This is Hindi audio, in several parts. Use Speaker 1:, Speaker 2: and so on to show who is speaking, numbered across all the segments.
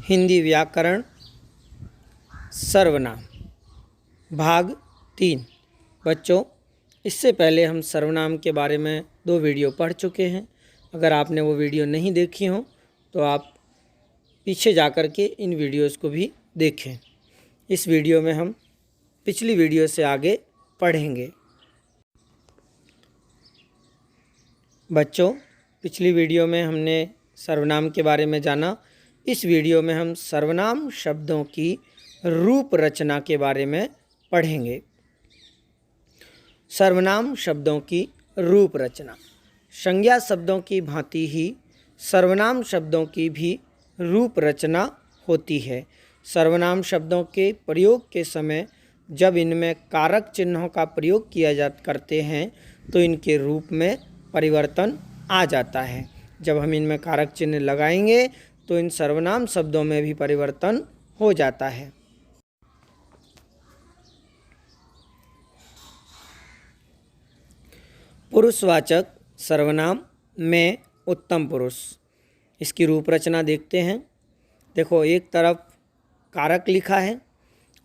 Speaker 1: हिंदी व्याकरण सर्वनाम भाग 3। बच्चों, इससे पहले हम सर्वनाम के बारे में 2 वीडियो पढ़ चुके हैं। अगर आपने वो वीडियो नहीं देखी हो तो आप पीछे जा कर के इन वीडियोस को भी देखें। इस वीडियो में हम पिछली वीडियो से आगे पढ़ेंगे। बच्चों, पिछली वीडियो में हमने सर्वनाम के बारे में जाना। इस वीडियो में हम सर्वनाम शब्दों की रूप रचना के बारे में पढ़ेंगे। सर्वनाम शब्दों की रूप रचना। संज्ञा शब्दों की भांति ही सर्वनाम शब्दों की भी रूप रचना होती है। सर्वनाम शब्दों के प्रयोग के समय जब इनमें कारक चिन्हों का प्रयोग किया करते हैं तो इनके रूप में परिवर्तन आ जाता है। जब हम इनमें कारक चिन्ह लगाएंगे तो इन सर्वनाम शब्दों में भी परिवर्तन हो जाता है। पुरुषवाचक सर्वनाम में उत्तम पुरुष। इसकी रूप रचना देखते हैं। देखो, एक तरफ कारक लिखा है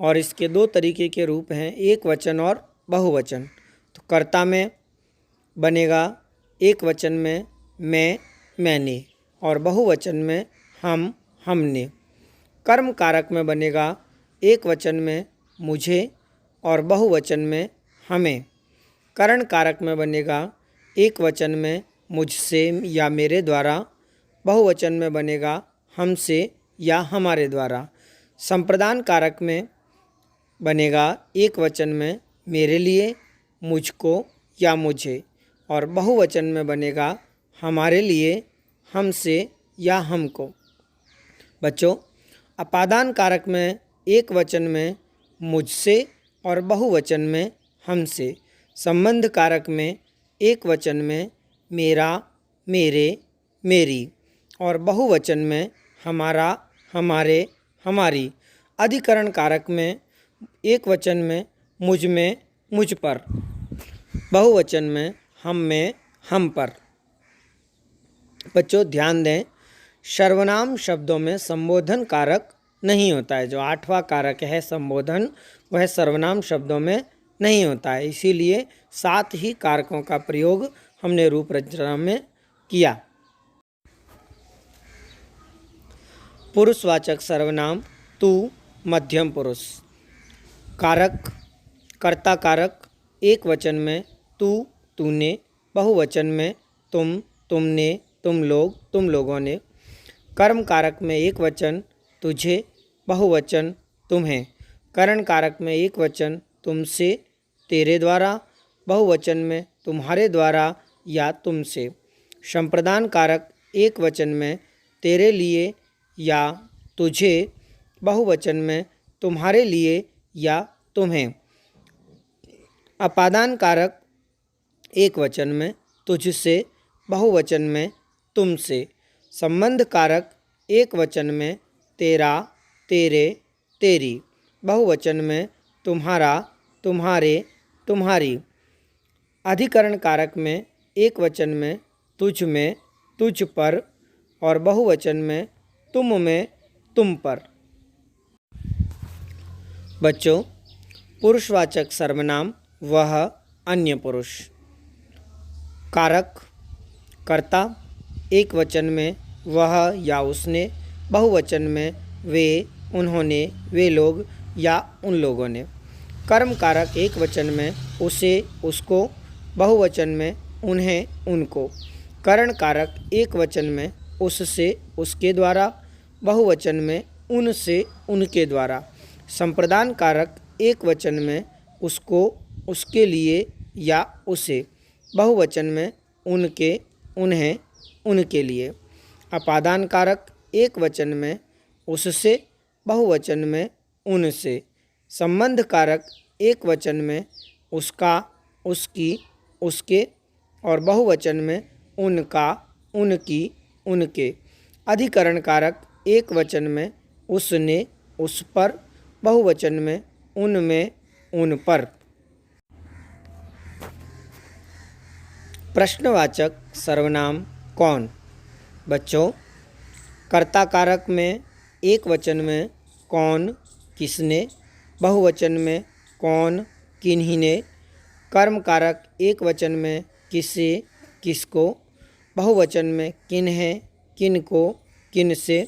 Speaker 1: और इसके 2 तरीके के रूप हैं, एक वचन और बहुवचन। तो कर्ता में बनेगा एक वचन में मैं, मैंने, और बहुवचन में हम, हमने। कर्म कारक में बनेगा एक वचन में मुझे और बहुवचन में हमें। करण कारक में बनेगा एक वचन में मुझसे या मेरे द्वारा, बहुवचन में बनेगा हमसे या हमारे द्वारा। संप्रदान कारक में बनेगा एक वचन में मेरे लिए, मुझको या मुझे, और बहुवचन में बनेगा हमारे लिए, हमसे या हमको। बच्चों, अपादान कारक में एक वचन में मुझसे और बहुवचन में हमसे। संबंध कारक में एक वचन में मेरा, मेरे, मेरी, और बहुवचन में हमारा, हमारे, हमारी। अधिकरण कारक में एक वचन में मुझ में, मुझ पर, बहुवचन में हम में, हम पर। बच्चों, ध्यान दें, सर्वनाम शब्दों में संबोधन कारक नहीं होता है। जो 8वां कारक है संबोधन, वह सर्वनाम शब्दों में नहीं होता है। इसीलिए 7 ही कारकों का प्रयोग हमने रूप रचना में किया। पुरुषवाचक सर्वनाम तू मध्यम पुरुष। कारक कर्ता कारक एक वचन में तू, तूने, बहुवचन में तुम, तुमने, तुम लोग, तुम लोगों ने। कर्म कारक में एक वचन तुझे, बहुवचन तुम्हें। करण कारक में एक वचन तुमसे, तेरे द्वारा, बहुवचन में तुम्हारे द्वारा या तुमसे। संप्रदान कारक एक वचन में तेरे लिए या तुझे, बहुवचन में तुम्हारे लिए या तुम्हें। अपादान कारक एक वचन में तुझसे, बहुवचन में तुमसे। संबंध कारक एक वचन में तेरा, तेरे, तेरी, बहुवचन में तुम्हारा, तुम्हारे, तुम्हारी। अधिकरण कारक में एक वचन में तुझ में, तुझ पर, और बहुवचन में तुम में, तुम पर। बच्चों, पुरुषवाचक सर्वनाम वह, अन्य पुरुष। कारक कर्ता एक वचन में वह या उसने, बहुवचन में वे, उन्होंने, वे लोग या उन लोगों ने। कर्म कारक एक वचन में उसे, उसको, बहुवचन में उन्हें, उनको। करण कारक एक वचन में उससे, उसके द्वारा, बहुवचन में उनसे, उनके द्वारा। संप्रदान कारक एक वचन में उसको, उसके लिए या उसे, बहुवचन में उनके, उन्हें, उनके लिए। अपादान कारक एक वचन में उससे, बहुवचन में उनसे। संबंध कारक एक वचन में उसका, उसकी, उसके, और बहुवचन में उनका, उनकी, उनके। अधिकरण कारक एक वचन में उसने, उस पर, बहुवचन में उनमें, उन पर। प्रश्नवाचक सर्वनाम कौन। बच्चों, कर्ता कारक में एक वचन में कौन किसने, बहुवचन में कौन किन्हीं ने, कर्म कारक एक वचन में किसे किसको, बहुवचन में किन्हें किनको किनसे,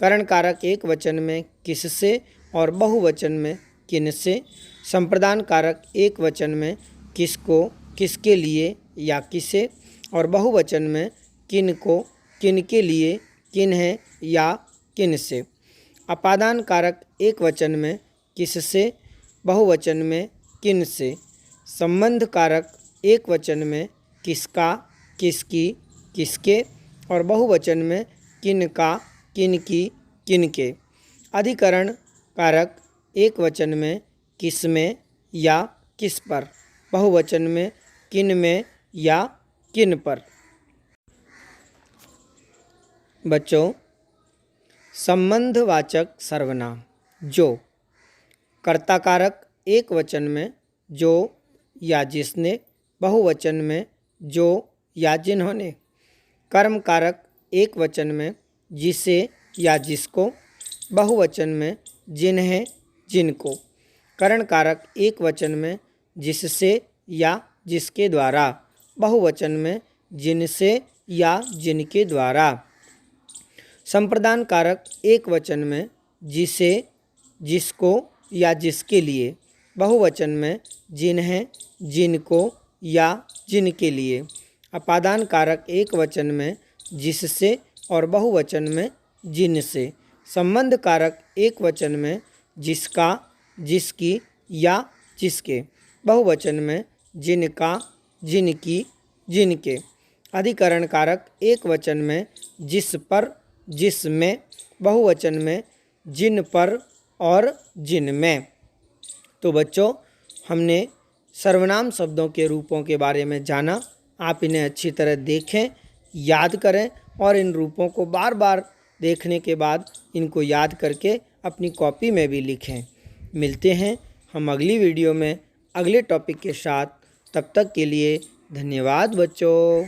Speaker 1: करण कारक एक वचन में किससे और बहुवचन में किनसे, संप्रदान कारक एक वचन में किसको किसके लिए या किसे और बहुवचन में किनको किनके लिए किन्हें या किनसे, अपादान कारक एक वचन में किससे बहुवचन में किनसे, संबंध कारक एक वचन में किसका किसकी किसके और बहुवचन में किनका किनकी किनके, अधिकरण कारक एक वचन में किसमें या किस पर, बहुवचन में किन में या किन पर। बच्चों, संबंधवाचक सर्वनाम जो, कर्ता कारक एक वचन में जो या जिसने, बहुवचन में जो या जिन्होंने, कर्म कारक एक वचन में जिसे या जिसको, बहुवचन में जिन्हें जिनको, करण कारक एक वचन में जिससे या जिसके द्वारा, बहुवचन में जिनसे या जिनके द्वारा, संप्रदान कारक एक वचन में जिसे जिसको या जिसके लिए, बहुवचन में जिन्हें जिनको या जिनके लिए, अपादान कारक एक वचन में जिससे और बहुवचन में जिनसे, संबंध कारक एक वचन में जिसका जिसकी या जिसके, बहुवचन में जिनका जिनकी जिनके, अधिकरण कारक एक वचन में जिस पर जिसमें, बहुवचन में जिन पर और जिन में। तो बच्चों, हमने सर्वनाम शब्दों के रूपों के बारे में जाना। आप इन्हें अच्छी तरह देखें, याद करें और इन रूपों को बार बार देखने के बाद इनको याद करके अपनी कॉपी में भी लिखें। मिलते हैं हम अगली वीडियो में अगले टॉपिक के साथ। तब तक के लिए धन्यवाद बच्चों।